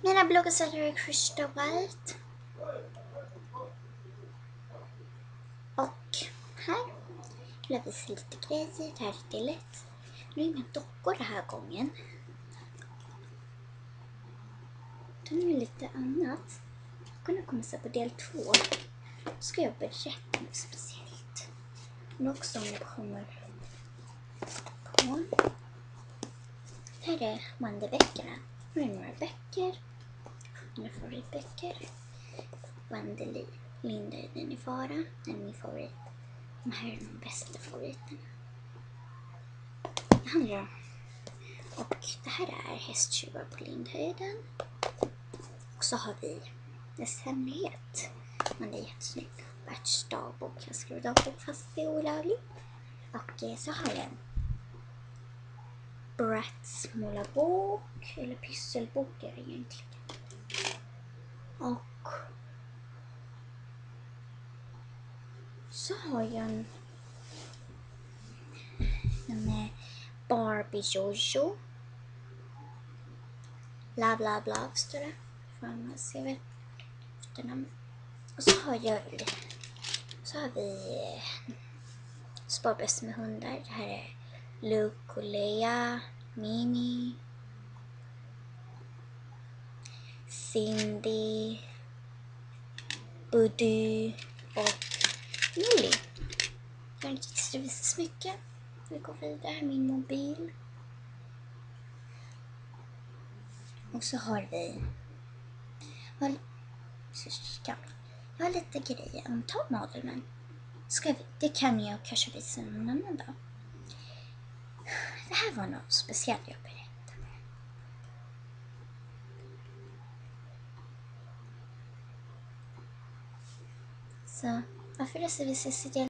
Mina bloggsälare är Krista White. Och här vill jag visa lite grejer. Det här är del 1. Nu är inga dockor den här gången. Det är lite annat. Jag kommer se på del 2. Då ska jag berätta något speciellt. Men också om det kommer på. Här är Wonderböckerna. Nu är det några böcker. Mina favoritböcker. Wendeli, Linda är den i fara. Den är min favorit. De här är de bästa favoriterna. Det handlar om. Och det här är Hästtjuvar på Lindhöjden. Och så har vi Dess hemlighet. Men det är jättesnyggt. Berts dagbok. Jag skriver dagbok fast det är olagligt. Och så har jag en Bratts målarbok. Eller pysselbok är det egentligen. Och så har jag en Barbie Jojo. Love, love, love står det. Fan, jag ser väl efternamn. Och så har vi Sparbössor med hundar. Det här är Luke och Leia, Mini, Cindy, Buddy och Millie. Jag har inte extra visa så mycket. Vi går vidare, min mobil. Och så har vi jag har lite grejer om Top Model, men det kan jag kanske visa någon annan dag. Det här var något speciellt jag berättade. Så varför det så vi ses i del